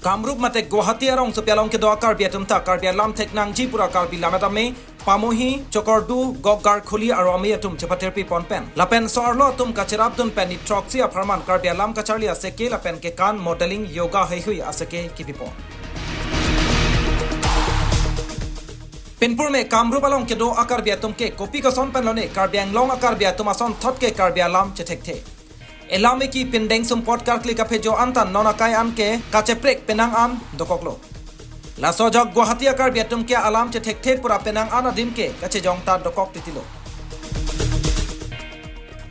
কামৰূপ মাতে গুৱাহাটী আৰু অংশপিয়ালংকে দোৱা কাৰ্বি আটমতা কাৰ্বি আলাম ঠেকনাংজি পুৰা কাৰ্বি লামেদামে পামহি চকৰদু গগগাৰ খুলি আৰু আমি আটম চেপাতেৰপি পনপেন লাপেন সৰলো আটম কাচেৰাবদন পেন নিট্ৰক্সি আফাৰমান কাৰ্বি আলাম কাচাৰলি আছে কে লাপেন কে কান মডেলিং যোগা হৈ হৈ আছে কে কিপিপন पेनपुर में कामरूप आलम के दो आकार बियातुम के कॉपी का सोन पेनलोने कार्बी एंगलोंग आकार बियातुम आसन थट के कार्बी आलाम चेथेक थे एलामे की पिंडेंग सुम पॉट कारकली का जो अंतन नौनाकाय अन के काचेप्रेक पेनांग आन दोकोकलो लासो जग गुवाहाटी आकार बियातुम के आलाम चेथेक थे पूरा पेनांग आन अदिम के काचे जोंगता दोकोक तितिलो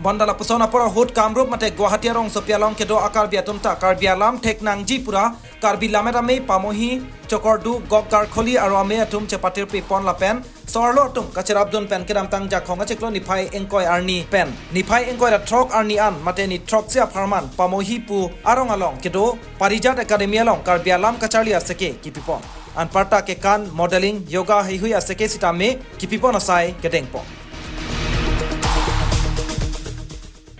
बंदाला पुसोना पर हुट कामरूप मते गुवाहाटी और अंशपियालंग के दो आकार बियातुम ता कार्बी आलाम ठेकनांगजी पूरा कार्बी लामेदामे पामही चकरदु गगगार खोली और आमे अटुम चेपातिरपि पन लापेन सरलो अटुम काचेराबदन पेन केदाम तांग जाखोंगा चेकलो निफाई एंकय आरनी पेन निफाई एंकय थ्रक आरनी आन मातेनि थ्रकसे फारमान पामही पु आरंग आलंग केदो पारिजात एकाडेमी आलंग कार्बी आलाम काचारली आसेके किपिपन आन पार्टा के कान मॉडलिंग योगा हेइ हुई आसेके सितामे किपिपन असाय केदेंगपन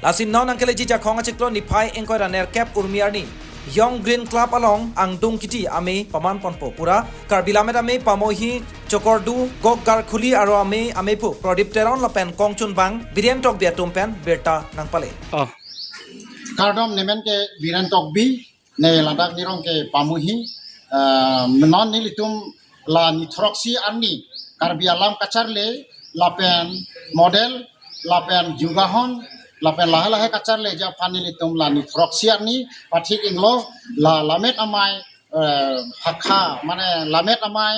लासिन नौ नंकेले जी जाखोंगा चेकलो निफाई एंकय रानेर कैप उर्मियारनी young green club along angdung kiti ame paman ponpo pura karbilame ame pamohi chokordu goggar khuli aro ame pu prodip teron lapen kongchun bang birian tok bia tumpen berta nang pale kardom nemen ke biran tok bi ne ladak nirong ke pamohi non nilitum la nitroxi arni karbi alam kacarle lapen model lapen jugahon lapen lahe kacarle ja panili tum la nitroxiar ni pathik inglo la lamet amai hakha mane lamet amai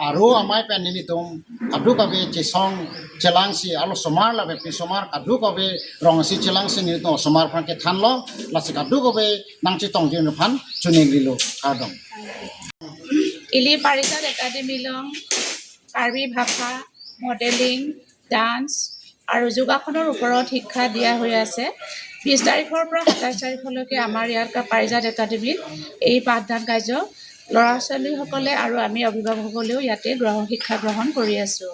aru amai pen ni tum kadu kabe chisong chelangsi alo somar la be somar kadu kabe rongsi chelangsi ni to somar phan ke thanlo la se kadu kabe nangchi tong jin phan chuning lilo kadong ili parijat academy long karbi bhasha modeling dance আৰু যোগাসনৰ ওপৰত শিক্ষা দিয়া হৈ আছে 20 তাৰিখৰ পৰা 27 তাৰিখলৈকে আমাৰ ইয়াৰ পাৰিজাত একাডেমীত এই পাঠদান কাৰ্য ল'ৰা ছোৱালীসকলে আৰু আমি অভিভাৱকসকলেও ইয়াতে শিক্ষা গ্ৰহণ কৰি আছো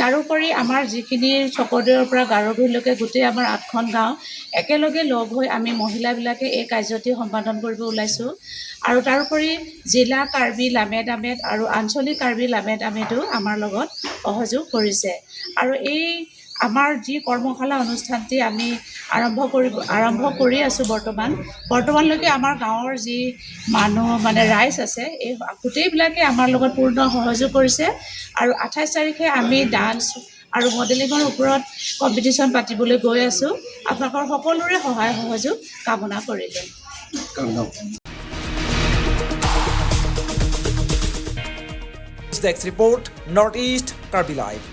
তাৰোপৰি আমাৰ যিখিনি চকৰদৈৰ পৰা গাৰোবিলৈকে গোটেই আমাৰ 8খন গাঁও একেলগে লগ হৈ আমি মহিলাবিলাকে এই কাৰ্যটি সম্পাদন কৰিব ওলাইছো আৰু তাৰোপৰি জিলা কাৰ্বি লামেদামেদ আৰু আঞ্চলিক কাৰ্বি লামেদামেদো আমাৰ লগত সহযোগ কৰিছে আৰু এই আমাৰ যি কৰ্মশালা অনুষ্ঠানটি আমি আৰম্ভ কৰি আছো বৰ্তমানলৈকে আমাৰ গাঁৱৰ যি মানুহ মানে ৰাইজ আছে এই গোটেইবিলাকে আমাৰ লগত পূৰ্ণ সহযোগ কৰিছে আৰু 28 তাৰিখে আমি ডান্স আৰু মডেলিঙৰ ওপৰত কম্পিটিশ্যন পাতিবলৈ গৈ আছো আপোনালোকৰ সকলোৰে সহায় সহযোগ কামনা কৰিলে Next report Northeast Karbi Live